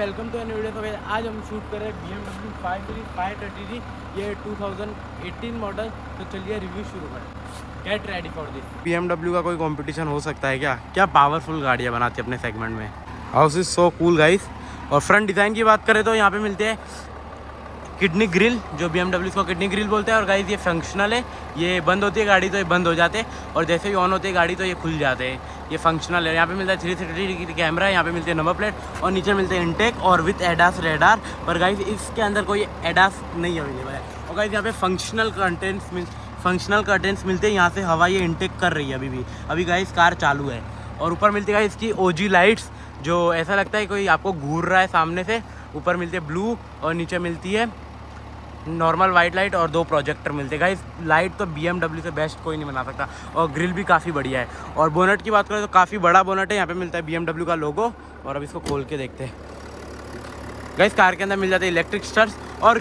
Welcome to an video. तो guys आज हम शूट कर रहे हैं BMW 5 सीरीज 530 ये 2018 मॉडल। तो चलिए रिव्यू शुरू करें। Get ready for this. BMW का कोई कंपटीशन हो सकता है क्या? क्या पावरफुल गाड़ियाँ बनाती है अपने सेगमेंट में। House is so cool guys. और फ्रंट डिज़ाइन की बात करें तो यहाँ पे मिलते हैं किडनी ग्रिल, जो BMW को किडनी ग्रिल बोलते हैं। और गाइस ये फंक्शनल है, ये बंद होती है गाड़ी तो ये बंद हो जाते हैं, और जैसे ही ऑन होती है गाड़ी तो ये खुल जाते हैं। ये फंक्शनल है। यहाँ पे मिलता है 360 डिग्री कैमरा, यहाँ पे मिलती है नंबर प्लेट, और नीचे मिलते हैं इनटेक और विथ एडास रेडार। पर गाइस इसके अंदर कोई एडास नहीं अवेलेबल है। और गाइस यहाँ पे फंक्शनल कर्टेंस मिलते हैं। यहाँ से हवा ये इनटेक कर रही है अभी गाइस कार चालू है। और ऊपर मिलती है इसकी OG लाइट्स, जो ऐसा लगता है कोई आपको घूर रहा है सामने से। ऊपर मिलती है ब्लू और नीचे मिलती है नॉर्मल वाइट लाइट, और 2 प्रोजेक्टर मिलते हैं। गाइस लाइट तो BMW से बेस्ट कोई नहीं बना सकता। और ग्रिल भी काफ़ी बढ़िया है। और बोनट की बात करें तो काफ़ी बड़ा बोनट है। यहाँ पे मिलता है BMW का लोगो। और अब इसको खोल के देखते हैं। गाइस कार के अंदर मिल जाते हैं इलेक्ट्रिक स्टार्स, और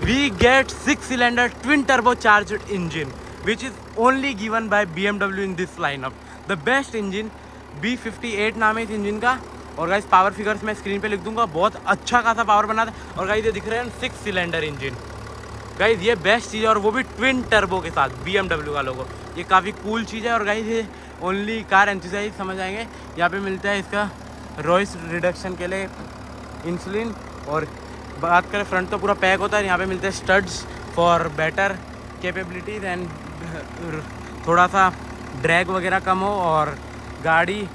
we get 6 cylinder twin turbo charged engine which is only given by BMW in this lineup. The best engine B58 नाम है इस इंजन का। और गाइस पावर फिगर्स मैं स्क्रीन पे लिख दूंगा। बहुत अच्छा खासा पावर बनाता है। और गाइस ये दिख रहे हैं 6 सिलेंडर इंजन। गाइस ये बेस्ट चीज़ है, और वो भी ट्विन टर्बो के साथ BMW का लोगो। ये काफ़ी कूल चीज़ है। और गाइस ये ओनली कार एंथुसियास्ट समझ आएंगे। यहाँ पे मिलता है इसका नॉइस रिडक्शन के लिए इंसुलिन। और बात करें फ्रंट तो पूरा पैक होता है। यहाँ पे मिलते हैं studs for better capabilities and थोड़ा सा ड्रैग वगैरह कम हो और गाड़ी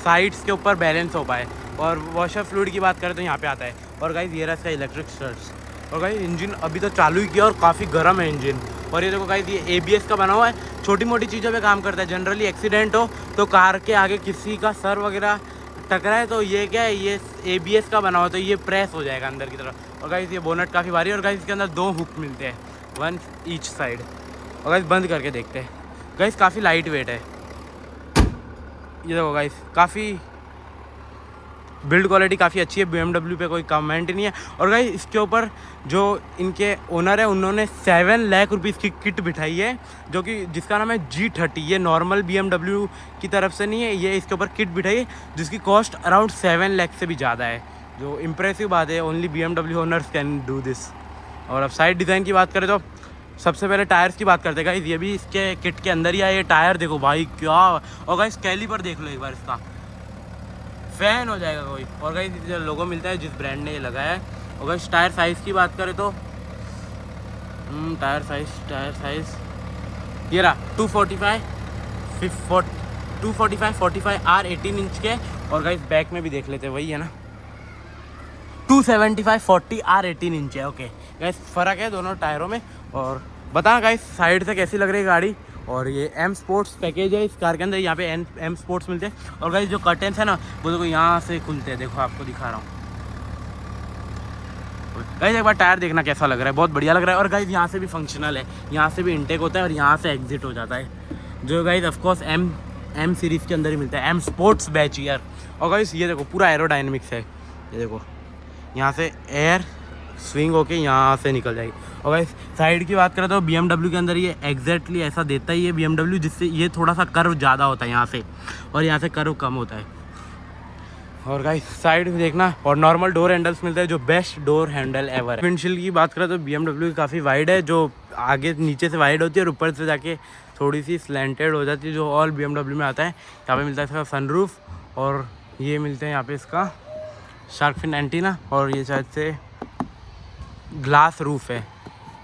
साइड्स के ऊपर बैलेंस हो पाए। और वॉशर फ्लूइड की बात करें तो यहाँ पे आता है। और गाइस ये रहा इसका इलेक्ट्रिक स्टड्स। और गाइस इंजन अभी तो चालू ही किया और काफ़ी गर्म है इंजन। और ये देखो गाइस ये ABS का बना हुआ है। छोटी मोटी चीज़ों पे काम करता है। जनरली एक्सीडेंट हो तो कार के आगे किसी का सर वगैरह टकराए तो ये क्या है, ये ABS का बना हुआ तो ये प्रेस हो जाएगा अंदर की तरफ। और गाइस ये बोनट काफ़ी भारी है। और गाइस इसके अंदर 2 हुक मिलते हैं, 1 ईच साइड। और गाइस बंद करके देखते हैं। गाइस काफ़ी लाइट वेट है। ये देखो गाइस काफ़ी बिल्ड क्वालिटी काफ़ी अच्छी है। BMW पे कोई कमेंट नहीं है। और गाइस इसके ऊपर जो इनके ओनर है उन्होंने 7 लाख रुपीज़ की किट बिठाई है, जो कि जिसका नाम है G30। ये नॉर्मल BMW की तरफ से नहीं है, ये इसके ऊपर किट बिठाई है जिसकी कॉस्ट अराउंड 7 लाख से भी ज़्यादा है, जो इम्प्रेसिव बात है। Only BMW owners can do this. और अब साइड डिज़ाइन की बात करें तो सबसे पहले टायर्स की बात करते हैं। गाइस ये भी इसके किट के अंदर ही है। ये टायर देखो भाई क्या। और गाइस कैलिपर देख लो एक बार, इसका फैन हो जाएगा कोई। और गाइस जो लोगो मिलता है जिस ब्रांड ने ये लगाया है। और गाइस टायर साइज़ की बात करें तो टायर साइज़ ये रहा 245 45 R 18 इंच के। और गाइस बैक में भी देख लेते हैं, वही है ना 275 40 R 18 इंच है। ओके गाइस फ़र्क है दोनों टायरों में। और बताना गाइस साइड से कैसी लग रही है गाड़ी। और ये M स्पोर्ट्स पैकेज है इस कार के अंदर। यहाँ पे M स्पोर्ट्स मिलते हैं। और गाइस जो कर्टेंस है ना वो देखो यहाँ से खुलते हैं। देखो आपको दिखा रहा हूँ गाइस, एक बार टायर देखना कैसा लग रहा है। बहुत बढ़िया लग रहा है। और गाइस यहाँ से भी फंक्शनल है, यहाँ से भी इनटेक होता है और यहाँ से एग्जिट हो जाता है, जो गाइस ऑफकोर्स M सीरीज़ के अंदर ही मिलता है, M स्पोर्ट्स बैच ईयर। और गाइस ये देखो पूरा एरोडाइनमिक्स है। ये देखो यहाँ से एयर स्विंग होके यहाँ से निकल जाएगी। और गाइस साइड की बात करें तो BMW के अंदर ये एग्जैक्टली ऐसा देता ही है BMW, जिससे ये थोड़ा सा कर्व ज़्यादा होता है यहाँ से, और यहाँ से कर्व कम होता है। और गाइस साइड में देखना, और नॉर्मल डोर हैंडल्स मिलते हैं, जो बेस्ट डोर हैंडल एवर है। विंडशील्ड की बात करें तो BMW की काफ़ी वाइड है, जो आगे नीचे से वाइड होती है और ऊपर से जाके थोड़ी सी स्लैंटेड हो जाती है, जो ऑल BMW में आता है। यहाँ पे मिलता है इसका सनरूफ, और ये मिलते हैं यहाँ पे इसका शार्क फिन एंटीना, और ये शायद से ग्लास रूफ है,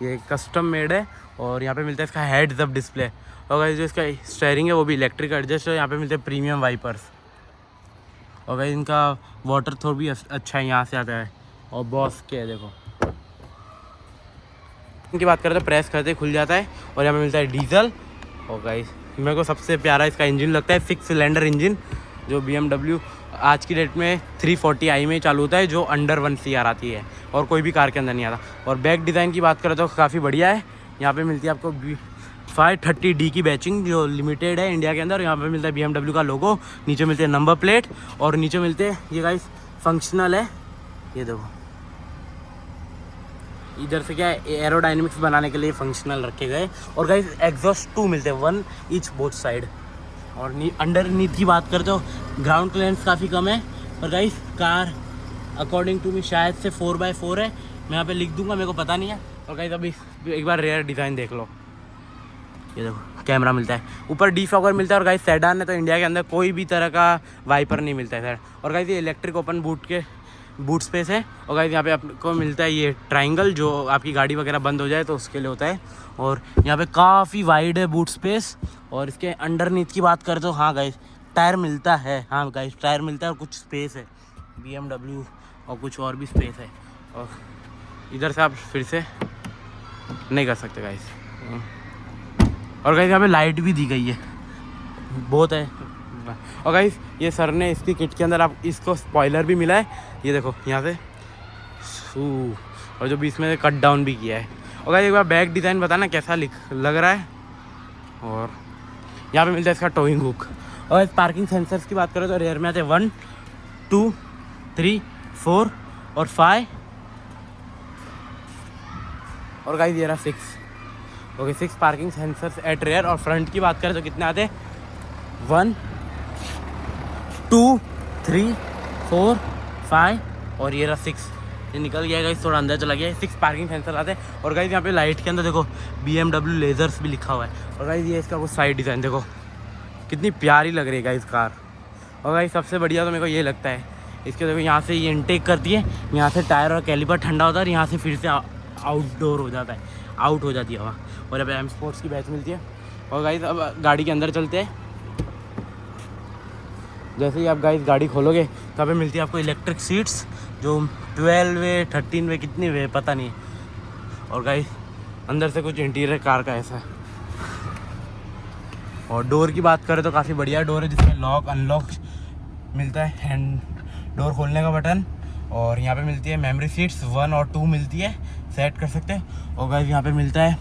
ये कस्टम मेड है। और यहाँ पे मिलता है इसका हेड्स अप डिस्प्ले। और गाइस जो इसका स्टीयरिंग है वो भी इलेक्ट्रिक एडजस्ट है। यहाँ पे मिलते हैं प्रीमियम वाइपर्स। और गाइस इनका वाटर थ्रो भी अच्छा है, यहाँ से आता है। और बॉस के देखो इनकी बात करें तो प्रेस करते खुल जाता है। और यहाँ पे मिलता है डीजल। और गाइस मेरे को सबसे प्यारा इसका इंजन लगता है, 6 सिलेंडर इंजन, जो BMW आज की डेट में 340i में चालू होता है, जो अंडर 1 CR आती है और कोई भी कार के अंदर नहीं आता। और बैक डिज़ाइन की बात करें तो काफ़ी बढ़िया है। यहाँ पे मिलती है आपको 530D की बैचिंग, जो लिमिटेड है इंडिया के अंदर। यहाँ पे मिलता है BMW का लोगो, नीचे मिलते हैं नंबर प्लेट, और नीचे मिलते हैं ये गाइस फंक्शनल है। ये देखो इधर से क्या है एरोडाइनमिक्स बनाने के लिए फंक्शनल रखे गए। और गाइस एग्जॉस्ट 2 मिलते हैं, 1 ईच बोथ साइड। और अंडर नीथ की बात करें तो ग्राउंड क्लियरेंस काफ़ी कम है। और guys car according to me शायद से 4x4 है, मैं यहाँ पे लिख दूंगा, मेरे को पता नहीं है। और गाइस अभी एक बार रेयर डिज़ाइन देख लो, ये देखो कैमरा मिलता है, ऊपर डिफॉगर मिलता है। और गाइस सेडान है तो इंडिया के अंदर कोई भी तरह का वाइपर नहीं मिलता है सर। और गाइस ये इलेक्ट्रिक ओपन बूट स्पेस है। और गाइस यहाँ पे आपको मिलता है ये ट्रायंगल, जो आपकी गाड़ी वगैरह बंद हो जाए तो उसके लिए होता है। और यहाँ पे काफ़ी वाइड है बूट स्पेस। और इसके अंडरनीथ की बात करें तो हाँ गाइस टायर मिलता है, हाँ गाइस टायर मिलता है और कुछ स्पेस है BMW और कुछ और भी स्पेस है। और इधर से आप फिर से नहीं कर सकते गाइस। और गाइस यहाँ पे लाइट भी दी गई है, बहुत है। और गाइस ये सर ने इसकी किट के अंदर आप इसको स्पॉइलर भी मिला है, ये देखो यहाँ से, और जो बीच में कट डाउन भी किया है। और गाइस एक बार बैक डिज़ाइन बताना कैसा लग रहा है। और यहाँ पे मिलता है इसका टोइंग हुक। और इस पार्किंग सेंसर्स की बात करें तो रेयर में आते हैं 1 2 3 4 और 5। और गाइस ये रहा 6। Okay 6 parking sensors at rear. और फ्रंट की बात करें तो कितने आते हैं 1 2 3 4 5 और ये रहा 6। ये निकल गया गाइस, थोड़ा अंदर चला गया। 6 पार्किंग सेंसर आते हैं। और गाइस यहाँ पे लाइट के अंदर देखो BMW लेजर्स भी लिखा हुआ है। और गाइस ये इसका कुछ साइड डिज़ाइन देखो कितनी प्यारी लग रही है गाइस कार। और गाइस सबसे बढ़िया तो मेरे को ये लगता है इसके, देखो यहाँ से ये इनटेक करती है, यहाँ से टायर और कैलिपर ठंडा होता है और यहाँ से फिर से आउटडोर हो जाता है, आउट हो जाती है हवा। और अब M स्पोर्ट्स की बैच मिलती है। और गाइस अब गाड़ी के अंदर चलते हैं। जैसे ही आप गाइस गाड़ी खोलोगे तो यहाँ पे मिलती है आपको इलेक्ट्रिक सीट्स, जो 12 वे 13 वे कितनी वे पता नहीं। और गाइस अंदर से कुछ इंटीरियर कार का ऐसा है। और डोर की बात करें तो काफ़ी बढ़िया डोर है, जिसमें लॉक अनलॉक मिलता है, हैंड डोर खोलने का बटन। और यहाँ पे मिलती है मेमोरी सीट्स 1 और 2 मिलती है, सेट कर सकते हैं। और गाइस यहाँ पे मिलता है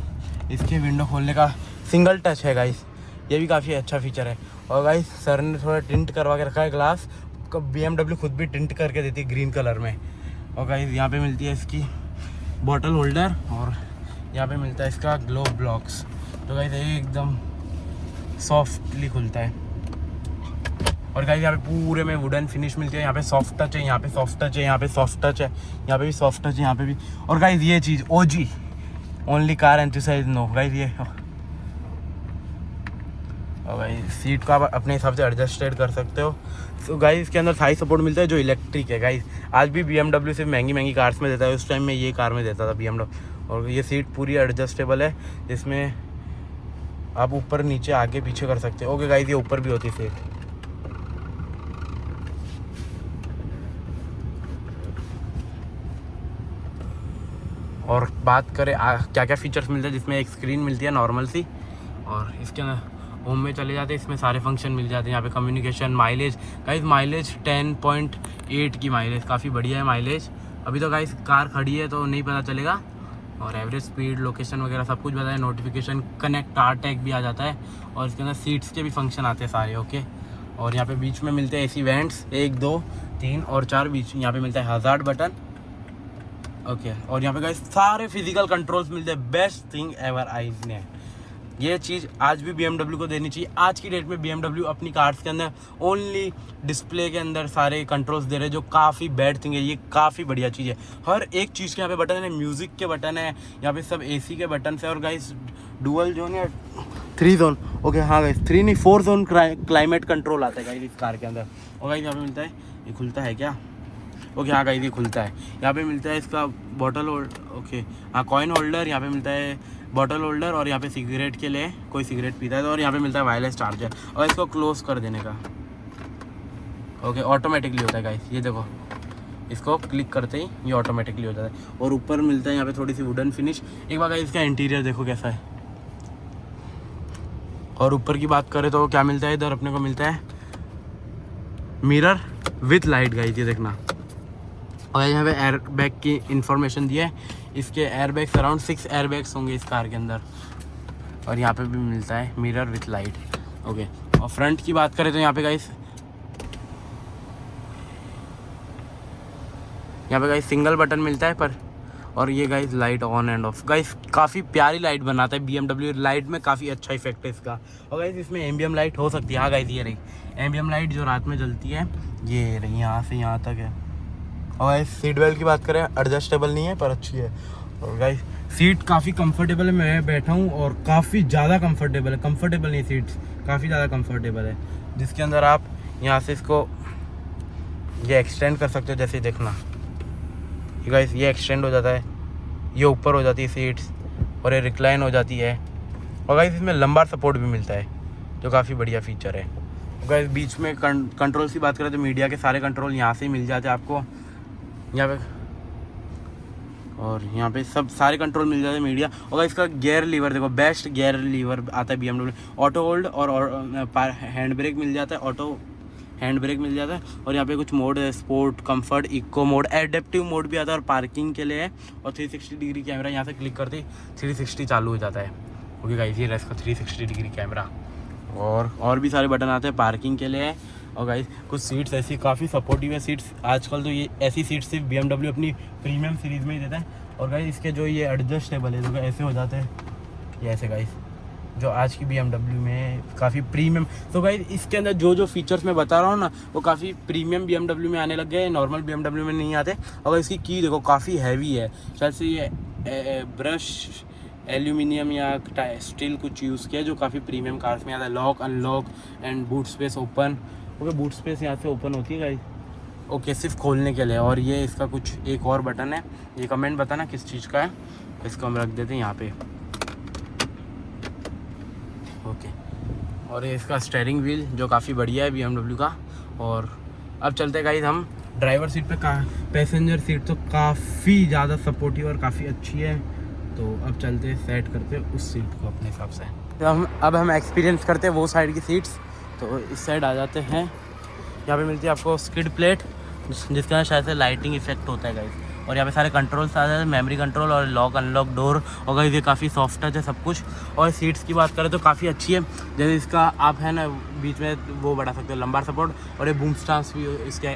इसके विंडो खोलने का सिंगल टच है गाइस, ये भी काफ़ी अच्छा फीचर है। और गाइस सर ने थोड़ा टिंट करवा के रखा है ग्लास, BMW खुद भी टिंट करके देती है ग्रीन कलर में। और गाइस यहाँ पे मिलती है इसकी बॉटल होल्डर। और यहाँ पे मिलता है इसका ग्लो ब्लॉक्स, तो गाइस ये एकदम सॉफ्टली खुलता है। और गाइस यहाँ पे पूरे में वुडन फिनिश मिलती है। यहाँ पे सॉफ्ट टच है, यहाँ पे सॉफ्ट टच है, यहाँ पे सॉफ्ट टच है, यहाँ पे भी सॉफ्ट टच है, यहाँ पे भी। और गाइस ये चीज़ OG only car enthusiast know guys ये। और गाइस सीट को आप अपने हिसाब से एडजस्टेड कर सकते हो। तो गाइस इसके अंदर थाई सपोर्ट मिलता है जो इलेक्ट्रिक है गाइस। आज भी BMW सिर्फ महंगी कार्स में देता है, उस टाइम में ये कार में देता था BMW। और ये सीट पूरी एडजस्टेबल है, जिसमें आप ऊपर नीचे आगे पीछे कर सकते हो। ओके गाइस ये ऊपर भी होती है सीट। और बात करें क्या क्या फीचर्स मिलते हैं, जिसमें एक स्क्रीन मिलती है नॉर्मल सी। और इसके अंदर होम में चले जाते हैं, इसमें सारे फंक्शन मिल जाते हैं। यहाँ पे कम्युनिकेशन, माइलेज गाइस, माइलेज 10.8 की माइलेज, काफ़ी बढ़िया है माइलेज। अभी तो गाइस कार खड़ी है तो नहीं पता चलेगा। और एवरेज स्पीड, लोकेशन वगैरह सब कुछ बताया, नोटिफिकेशन, कनेक्ट आर टैग भी आ जाता है। और इसके अंदर सीट्स के भी फंक्शन आते हैं सारे। ओके और यहाँ पे बीच में मिलते हैं AC वेंट्स 1 2 3 और 4 बीच। यहाँ पे मिलता है हज़ार्ड बटन। ओके और यहाँ पे गाइस सारे फिजिकल कंट्रोल्स मिलते हैं। बेस्ट थिंग एवर आइज ने ये चीज़ आज भी BMW को देनी चाहिए। आज की डेट में BMW अपनी कार्स के अंदर ओनली डिस्प्ले के अंदर सारे कंट्रोल्स दे रहे हैं, जो काफ़ी बैड थिंग है। ये काफ़ी बढ़िया चीज़ है। हर एक चीज़ के यहाँ पे बटन है, म्यूज़िक के बटन है, यहाँ पे सब AC के बटन है। और गाइस डुअल जोन या 3 जोन, ओके हाँ गाइस 3 नहीं 4 जोन क्लाइमेट कंट्रोल आता है गाइस इस कार के अंदर। और गाइस यहाँ पे मिलता है, ये खुलता है क्या? ओके हाँ गाइस ये खुलता है। यहाँ पे मिलता है इसका बॉटल ओके हाँ कॉइन होल्डर, यहाँ पे मिलता है बॉटल होल्डर। और यहाँ पे सिगरेट के लिए कोई सिगरेट पीता है तो। और यहाँ पे मिलता है वायरलेस चार्जर और इसको क्लोज कर देने का। ओके ऑटोमेटिकली होता है गाइस, ये देखो इसको क्लिक करते ही ये ऑटोमेटिकली हो जाता है। और ऊपर मिलता है यहाँ पे थोड़ी सी वुडन फिनिश। एक बार गाइस इसका इंटीरियर देखो कैसा है। और ऊपर की बात करें तो क्या मिलता है इधर अपने को, मिलता है मिरर विथ लाइट गाइस, ये देखना। और यहाँ पे एयर बैग की इंफॉर्मेशन दी है। इसके air bags around 6 air bags होंगे इस कार के अंदर। और यहाँ पे भी मिलता है मिरर विथ लाइट। ओके और फ्रंट की बात करें तो यहाँ पे गाइस सिंगल बटन मिलता है पर। और ये guys light on end of, guys काफ़ी प्यारी लाइट बनाता है BMW। लाइट में काफ़ी अच्छा इफेक्ट है इसका। और गाइस इसमें एम्बियम लाइट हो सकती है। हाँ गाइस ये रही एम्बियम लाइट जो रात में जलती है, ये रही यहाँ से यहाँ तक है। और गाइस सीट बेल्ट की बात करें, एडजस्टेबल नहीं है पर अच्छी है। और गाइस सीट काफ़ी कंफर्टेबल है, मैं बैठा हूँ और काफ़ी ज़्यादा कंफर्टेबल है, कंफर्टेबल नहीं सीट्स काफ़ी ज़्यादा कंफर्टेबल है, जिसके अंदर आप यहाँ से इसको ये एक्सटेंड कर सकते हो। जैसे देखना गाइस ये एक्सटेंड हो जाता है, ये ऊपर हो जाती है सीट्स और ये रिक्लाइन हो जाती है। और गाइस इसमें लंबार सपोर्ट भी मिलता है जो काफ़ी बढ़िया फीचर है। गाइस बीच में कंट्रोल्स की बात करें तो मीडिया के सारे कंट्रोल यहाँ से ही मिल जाते हैं आपको, यहाँ पे और यहाँ पे सब सारे कंट्रोल मिल जाते हैं मीडिया। और इसका गियर लीवर देखो, बेस्ट गियर लीवर आता है BMW। ऑटो होल्ड और हैंड ब्रेक मिल जाता है, ऑटो हैंड ब्रेक मिल जाता है। और यहाँ पे कुछ मोड है, sport, comfort, eco mode, adaptive mode भी आता है और पार्किंग के लिए है। और 360 डिग्री कैमरा, यहाँ से क्लिक करते ही 360 चालू हो जाता है। ओके गाइस ये इसका 360 डिग्री कैमरा। और भी सारे बटन आते हैं पार्किंग के लिए। और गाइस कुछ सीट्स ऐसी काफ़ी सपोर्टिव है सीट्स, आजकल तो ये ऐसी सीट्स सिर्फ BMW अपनी प्रीमियम सीरीज़ में ही देता है। और गाइस इसके जो ये एडजस्टेबल है, जो ऐसे हो जाते हैं ये ऐसे गाइस, जो आज की BMW में काफ़ी प्रीमियम। तो गाइस इसके अंदर जो फीचर्स मैं बता रहा हूँ ना वो काफ़ी प्रीमियम BMW में आने लग गए, नॉर्मल BMW में नहीं आते। और इसकी की देखो काफ़ी हैवी है, शायद से ये ब्रश एल्यूमिनियम या स्टील कुछ यूज़ किया जो काफ़ी प्रीमियम कार्स में आता है। Lock unlock and boot space open. Okay boot space यहाँ से ओपन होती है गाइस, ओके सिर्फ खोलने के लिए। और ये इसका कुछ एक और बटन है, ये कमेंट बताना किस चीज़ का है, इसको हम रख देते हैं यहाँ पे। ओके और ये इसका स्टीयरिंग व्हील जो काफ़ी बढ़िया है BMW का। और अब चलते गाइस हम ड्राइवर सीट पे, पैसेंजर सीट तो काफ़ी ज़्यादा सपोर्टिव और काफ़ी अच्छी है। तो अब चलते सेट करते उस सीट को अपने हिसाब से। तो अब हम एक्सपीरियंस करते हैं वो साइड की सीट्स। तो इस साइड आ जाते हैं, यहाँ पे मिलती है आपको स्किड प्लेट जिसके अंदर शायद से लाइटिंग इफेक्ट होता है गाइस। और यहाँ पे सारे कंट्रोल्स आ जाते हैं, मेमोरी कंट्रोल और लॉक अनलॉक डोर। और गाइस ये काफ़ी सॉफ्ट टच है सब कुछ। और सीट्स की बात करें तो काफ़ी अच्छी है, जैसे इसका आप है ना बीच में वो बढ़ा सकते हो लंबार सपोर्ट। और ये बूम स्टांस भी इसके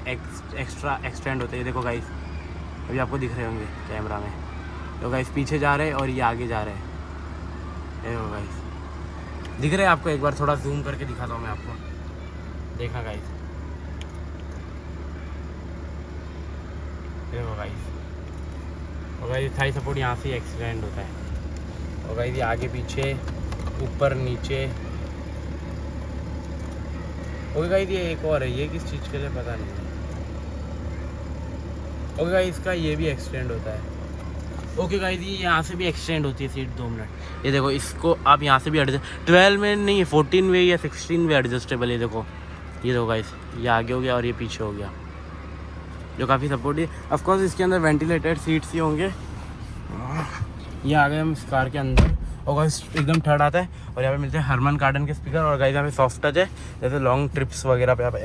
एक्स्ट्रा एक्सटेंड होते हैं, ये देखो गाइस अभी आपको दिख रहे होंगे कैमरा में। तो गाइस पीछे जा रहे हैं और ये आगे जा रहे हैं, देखो गाइस दिख रहे हैं आपको। एक बार थोड़ा जूम करके दिखाता हूँ मैं आपको, देखा गाइस, देखो गाइस। और गाइस थाई सपोर्ट यहाँ से एक्सटेंड होता है। और गाइस ये आगे पीछे ऊपर नीचे। ओके गाइस ये एक और है, ये किस चीज़ के लिए पता नहीं है। ओके गाइस इसका ये भी एक्सटेंड होता है। ओके गाइस ये यहाँ से भी एक्सटेंड होती है सीट, 2 मिनट। ये देखो इसको आप यहाँ से भी एडजस्ट, 12 में नहीं है 14 वे या 16 वे एडजस्टेबल। ये देखो गाइस ये आगे हो गया और ये पीछे हो गया, जो काफ़ी सपोर्टिव है। ऑफकोर्स इसके अंदर वेंटिलेटेड सीट्स ही होंगे। ये आ गए हम इस कार के अंदर। और गाइस एकदम थर्ड आता है। और यहाँ पे मिलते हैं हरमन कार्डन के स्पीकर। और गाइस यहाँ पे सॉफ्ट टच है, जैसे लॉन्ग ट्रिप्स वगैरह पे आप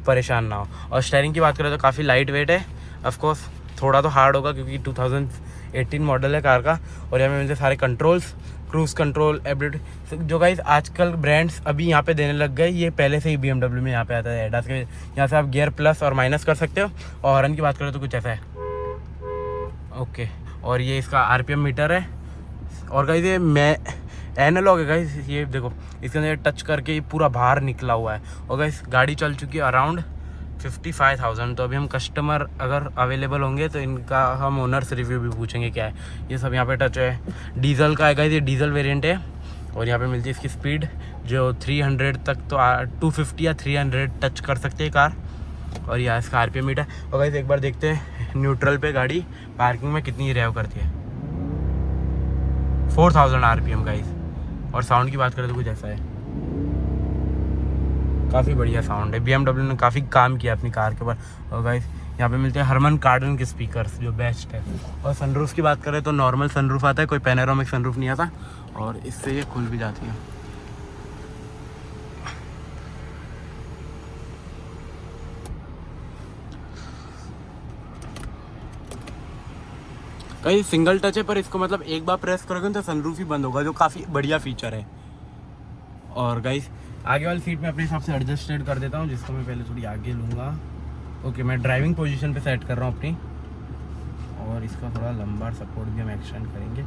परेशान ना हो। और स्टीयरिंग की बात करें तो काफ़ी लाइट वेट है। ऑफकोर्स थोड़ा तो हार्ड होगा क्योंकि 2018 मॉडल है कार का। और यहाँ पे मिलते हैं सारे कंट्रोल्स, क्रूज़ कंट्रोल, एबिलिटी, जो गाइस आजकल ब्रांड्स अभी यहाँ पे देने लग गए। ये पहले से ही BMW में यहाँ पे आता है एडास के। यहाँ से आप गियर प्लस और माइनस कर सकते हो। और हॉर्न की बात करें तो कुछ ऐसा है। ओके और ये इसका RPM मीटर है। और गाइस ये मैं एनालॉग है गाइस, ये देखो इसके अंदर टच करके ये पूरा बाहर निकला हुआ है। और गाइस गाड़ी चल चुकी है अराउंड 55,000। तो अभी हम कस्टमर अगर अवेलेबल होंगे तो इनका हम ओनर्स रिव्यू भी पूछेंगे क्या है। ये सब यहाँ पे टच है। डीजल का है गाइस, ये डीजल वेरिएंट है। और यहाँ पे मिलती है इसकी स्पीड जो 300 तक, तो 250 या 300 टच कर सकते हैं कार। और यहाँ इसका RPM मीटर। और गाइस एक बार देखते हैं न्यूट्रल पे गाड़ी पार्किंग में कितनी रेव करती है। 4000 RPM गाइस। और साउंड की बात करें तो कुछ ऐसा है, काफ़ी बढ़िया साउंड है। BMW ने काफ़ी काम किया अपनी कार के ऊपर। और गाइस यहाँ पे मिलते हैं हरमन कार्डन के स्पीकर्स जो बेस्ट है। और सनरूफ की बात करें तो नॉर्मल सनरूफ आता है, कोई पैनोरामिक सनरूफ नहीं आता। और इससे ये खुल भी जाती है। कहीं सिंगल टच है पर इसको मतलब एक बार प्रेस करोगे तो सनरूफ ही बंद होगा, जो काफ़ी बढ़िया फीचर है। और गाइस आगे वाली सीट में अपने हिसाब से एडजस्टेड कर देता हूँ, जिसको मैं पहले थोड़ी आगे लूँगा। ओके मैं ड्राइविंग पोजीशन पे सेट कर रहा हूँ अपनी। और इसका थोड़ा लंबा सपोर्ट भी हम एक्सटेंड करेंगे।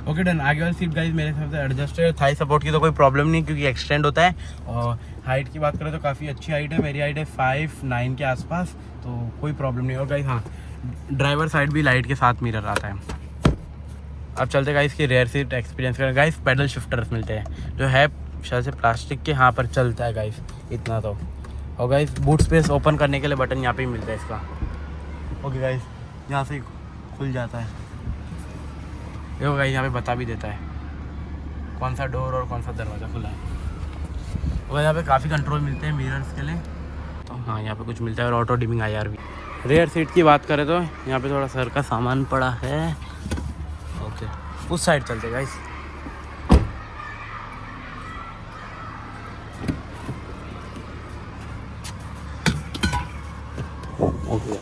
Okay done. आगे वाली सीट गाइस मेरे हिसाब से एडजस्ट है, थाई सपोर्ट की तो कोई प्रॉब्लम नहीं क्योंकि एक्सटेंड होता है। और हाइट की बात करें तो काफ़ी अच्छी हाइट है, मेरी हाइट है 5'9" के आसपास, तो कोई प्रॉब्लम नहीं। और गाइस हाँ, ड्राइवर साइड भी लाइट के साथ मिरर आता है। अब चलते गाइस की रेयर सीट एक्सपीरियंस करें। गाइस पैडल शिफ्टर्स मिलते हैं जो है शायद से प्लास्टिक के, यहाँ पर चलता है गाइस इतना तो। और गाइस बूट स्पेस ओपन करने के लिए बटन यहाँ पे ही मिलता है इसका। ओके गाइस, यहाँ से खुल जाता है, देखो गाइस यहाँ पे बता भी देता है कौन सा डोर और कौन सा दरवाज़ा खुला है। और यहाँ पे काफ़ी कंट्रोल मिलते हैं मिरर्स के लिए, तो हाँ यहाँ पे कुछ मिलता है। और ऑटो डिमिंग IR भी। रेयर सीट की बात करें तो यहाँ पे थोड़ा सर का सामान पड़ा है। ओके, उस साइड चलते गाइस। ओके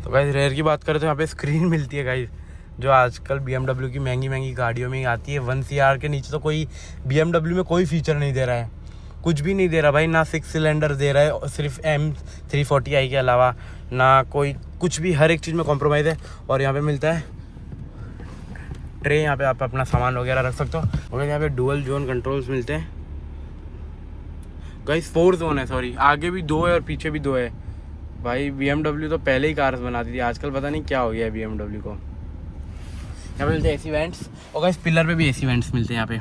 तो गाइस रेयर की बात करें तो यहाँ पे स्क्रीन मिलती है गाइस, जो आजकल BMW की महंगी गाड़ियों में आती है। 1 CR के नीचे तो कोई BMW में कोई फीचर नहीं दे रहा है, कुछ भी नहीं दे रहा भाई, ना 6 सिलेंडर दे रहा है सिर्फ M340i के अलावा, ना कोई कुछ भी, हर एक चीज़ में कॉम्प्रोमाइज़ है। और यहाँ पे मिलता है ट्रे, यहाँ पे आप अपना सामान वगैरह रख सकते हो। और यहाँ पे डुअल जोन कंट्रोल्स मिलते हैं गाइस, 4 जोन है, सॉरी आगे भी 2 है और पीछे भी 2 है। भाई BMW तो पहले ही कार्स बनाती थी, आजकल पता नहीं क्या हो गया है BMW को। यहाँ पे मिलते हैं AC वेंट्स, और गाइस पिलर पे भी AC वेंट्स मिलते हैं यहाँ पे।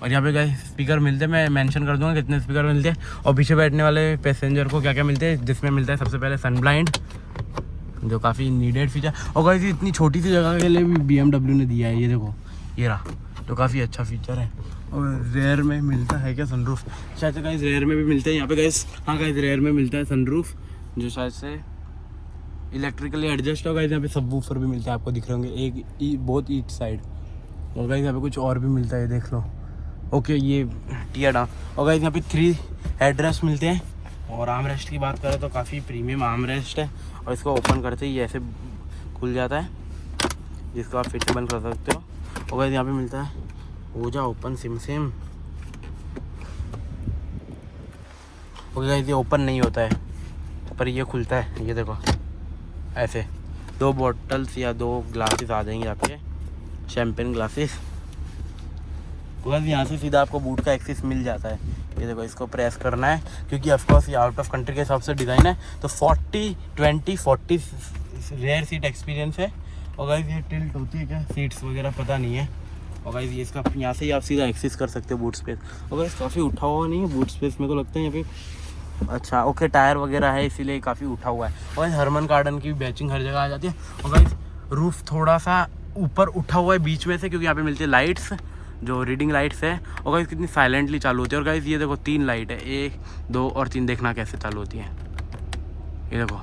और यहाँ पे गाइस स्पीकर मिलते हैं, मैं मेंशन कर दूँगा कितने स्पीकर मिलते हैं। और पीछे बैठने वाले पैसेंजर को क्या क्या मिलते हैं, जिसमें मिलता है सबसे पहले सन ब्लाइंड, जो काफ़ी नीडेड फीचर। और गाइस इतनी छोटी सी जगह के लिए भी BMW ने दिया है, ये देखो ये रहा, तो काफ़ी अच्छा फीचर है। और रेयर में मिलता है क्या सनरूफ, शायद से गाइस रेयर में भी मिलते हैं यहाँ पे गाइस। हाँ गाइस रेयर में मिलता है सनरूफ, जो शायद से इलेक्ट्रिकली एडजस्ट होगा। यहाँ पे सबवूफर भी मिलता है, आपको दिख रहे होंगे एक बोथ ईच साइड। और गाइस यहाँ पे कुछ और भी मिलता है, देख लो। ओके ये टियर डाउन। और गाइस यहाँ पे 3 हेडरेस्ट मिलते हैं। और आर्म रेस्ट की बात करें तो काफ़ी प्रीमियम आर्म रेस्ट है, और इसको ओपन करते ही ऐसे खुल जाता है, जिसको आप फिर से बंद कर सकते हो। और गाइस यहाँ पे मिलता है ओजा ओपन सिम। ओके गाइस ये ओपन नहीं होता है, पर ये खुलता है, ये देखो ऐसे 2 बॉटल्स या 2 ग्लासेस आ जाएंगे आपके, शैम्पेन ग्लासेस। बस यहाँ से सीधा आपको बूट का एक्सेस मिल जाता है। ये देखो, इसको प्रेस करना है क्योंकि ऑफकोर्स ये आउट ऑफ कंट्री के हिसाब से डिज़ाइन है, तो 40-20-40 रेयर सीट एक्सपीरियंस है। और गाइस ये टिल्ट होती है क्या सीट्स वगैरह पता नहीं है। और गाइस ये इसका यहाँ से ही आप सीधा एक्सेस कर सकते हो बूट स्पेस। और गाइस काफ़ी उठा हुआ नहीं है बूट स्पेस, मेरे को लगता है यहाँ पे। अच्छा ओके, टायर वगैरह है इसीलिए काफ़ी उठा हुआ है। और हरमन गार्डन की बैचिंग हर जगह आ जाती है। और गाइस रूफ थोड़ा सा ऊपर उठा हुआ है बीच में से, क्योंकि यहाँ पे मिलती है लाइट्स, जो रीडिंग लाइट्स है। और गाइस कितनी साइलेंटली चालू होती है। और गाइस ये देखो 3 लाइट है, 1 2 और 3, देखना कैसे चालू होती है, ये देखो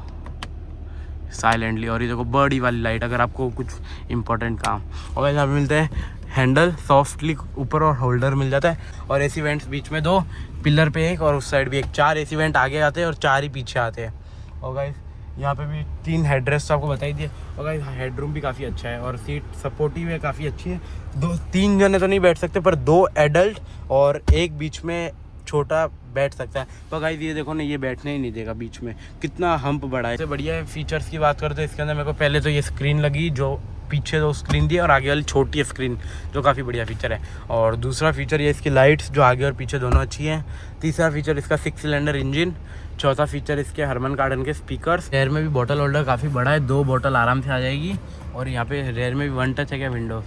साइलेंटली। और ये देखो बड़ी वाली लाइट, अगर आपको कुछ इंपॉर्टेंट काम। और गाइस यहाँ पे मिलते हैं हैंडल, सॉफ्टली ऊपर और होल्डर मिल जाता है। और AC वेंट्स बीच में 2, पिलर पे 1 और उस साइड भी 1, 4 AC वेंट आगे आते हैं और 4 ही पीछे आते हैं। और गाइस यहाँ पे भी 3 हेडरेस्ट आपको बताई दिए। और गाइस हेडरूम भी काफ़ी अच्छा है, और सीट सपोर्टिव है, काफ़ी अच्छी है। 2-3 जने तो नहीं बैठ सकते, पर 2 एडल्ट और 1 बीच में छोटा बैठ सकता है। तो गाइस ये देखो ना, ये बैठने ही नहीं देगा बीच में, कितना हम्प बड़ा है। इससे बढ़िया फीचर्स की बात करते हैं इसके अंदर, मेरे को पहले तो ये स्क्रीन लगी, जो पीछे 2 स्क्रीन दी है और आगे वाली छोटी स्क्रीन, जो काफ़ी बढ़िया फीचर है। और दूसरा फीचर ये इसकी लाइट्स, जो आगे और पीछे दोनों अच्छी हैं। तीसरा फीचर इसका 6 सिलेंडर इंजन। चौथा फीचर इसके हरमन गार्डन के स्पीकर्स। रेयर में भी बॉटल होल्डर काफ़ी बड़ा है, 2 बॉटल आराम से आ जाएगी। और यहाँ पे रेयर में भी 1 टच है क्या, विंडोज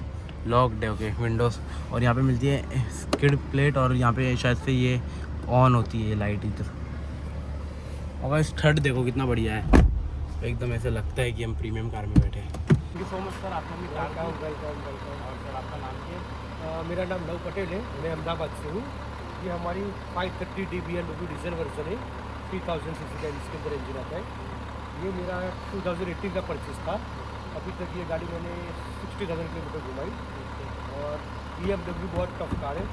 लॉक्ड है, ओके विंडोज़। और यहाँ पे मिलती है स्किड प्लेट, और यहाँ पे शायद से ये ऑन होती है ये लाइट इधर। और इस थर्ड देखो कितना बढ़िया है, एकदम ऐसे लगता है कि हम प्रीमियम कार में बैठे हैं। Thank you so much sir, आपने अपनी कार का वेलकम। और सर आपका नाम क्या है? मेरा नाम नव पटेल है, मैं अहमदाबाद से हूँ। ये हमारी 530 DBL डीजल वर्जन है, 3000 cc का इसके अंदर इंजन आता है। ये मेरा 2018 का परचेस था। अभी तक ये गाड़ी मैंने 60,000 किलोमीटर घुमाई। और BMW बहुत टफ कार है,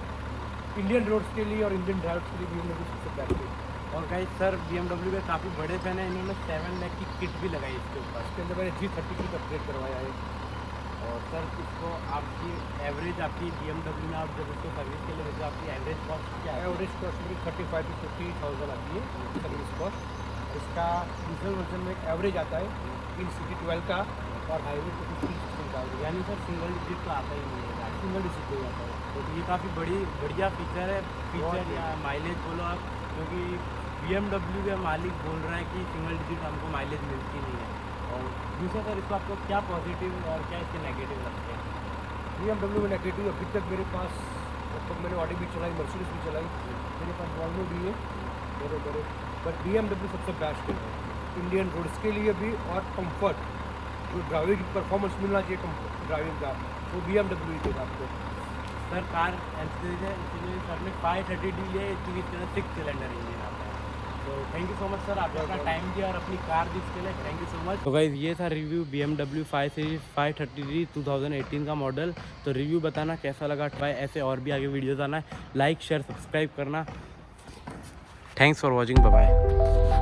इंडियन रोड्स के लिए और इंडियन ड्राइवर्स के लिए BMW सबसे बेस्ट है। और गाइस सर BMW के काफ़ी बड़े फैन है, इन्होंने 7 लाख की किट भी लगाई इसके ऊपर। इसके अंदर मैंने G30 की अपग्रेड करवाया है। और सर इसको आपकी एवरेज, आपकी BMW में आप जब इसको सर्विस के लिए भेजो, आपकी एवरेज कॉस्ट क्या है? एवरेज कॉस्ट मेरी 35 to 50,000 आती है सर्विस कॉस्ट। इसका डीजल वर्जन में एवरेज आता है इन सिटी 12 का और हाईवे 15 का, यानी सर सिंगल डिजिट तो आता ही नहीं है गाड़ी। सिंगल डिजिट नहीं आता है। तो ये काफ़ी बढ़िया फीचर है, फीचर या माइलेज बोलो आप, क्योंकि BMW का मालिक बोल रहा है कि सिंगल डिजिट हमको माइलेज मिलती नहीं है। और दूसरा सर इसको आपको क्या पॉजिटिव और क्या इसके नेगेटिव लगते हैं? BMW में नेगेटिव अभी तक मेरे पास, मतलब मैंने ऑडी भी चलाई, मर्सिडीज भी चलाई, मेरे पास वॉल्वो भी है बड़े, बट BMW सबसे बेस्ट है इंडियन रोड्स के लिए भी। और कंफर्ट, जो ड्राइविंग परफॉर्मेंस मिलना चाहिए ड्राइविंग का, वो BMW ही देगा आपको। सर कार एंथुसियास्ट है, इसलिए सर ने 530D लिया है, इसकी इस तरह 6 सिलेंडर इंजन आता है। तो thank you so much sir, आपने अपना टाइम दिया और अपनी कार दी इसके लिए थैंक यू सो मच। तो गाइस ये था रिव्यू BMW 5 सीरीज 530D 2018 का मॉडल। तो रिव्यू बताना कैसा लगा, ट्राई ऐसे और भी आगे वीडियोज़ आना है, लाइक शेयर सब्सक्राइब करना। Thanks for watching, bye bye.